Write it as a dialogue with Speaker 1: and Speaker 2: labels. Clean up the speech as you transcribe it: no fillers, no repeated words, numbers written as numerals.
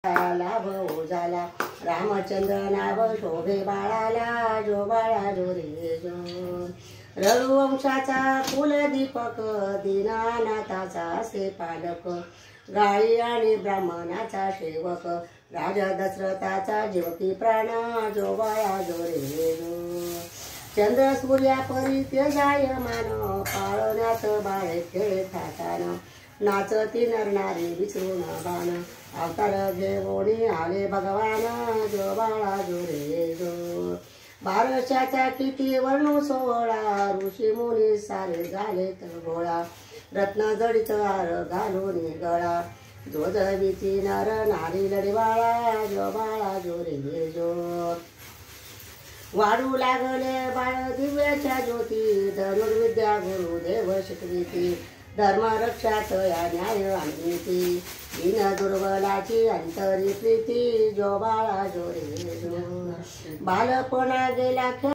Speaker 1: लाभ झाला रामचंद्र नाव शोभे बाळाला जो बाळा जो रे जो रघुवंशाचा कुलदीपक दीनानाथाचा से पालक गायी आणि ब्राह्मणाचा सेवक राजा दशरथाचा जीवकी प्राण जो बाळा जो रे जो चंद्र सूर्या परी ते जायमान पाळण्यात बाळे खेळ थाटान नाचती नरनारी विसरून बाण अवतार घेऊन आले भगवान जो बाळा जो रे जो बारशाचा किती वर्णू सोहळा ऋषी मुनी सारे झाले तर गोळा रत्न जडित हार घालून गळा जो जविती नर नारी लढवाळा जो बाळा जो रे जो वाढू लागले बाळ दिव्याच्या ज्योती धनुर्विद्या गुरुदेव शिकविती धर्म रक्षात या न्याय आणीती दीन दुर्बलाची अंतरी प्रीती जो बाळा जो रे जो बालपणा गेला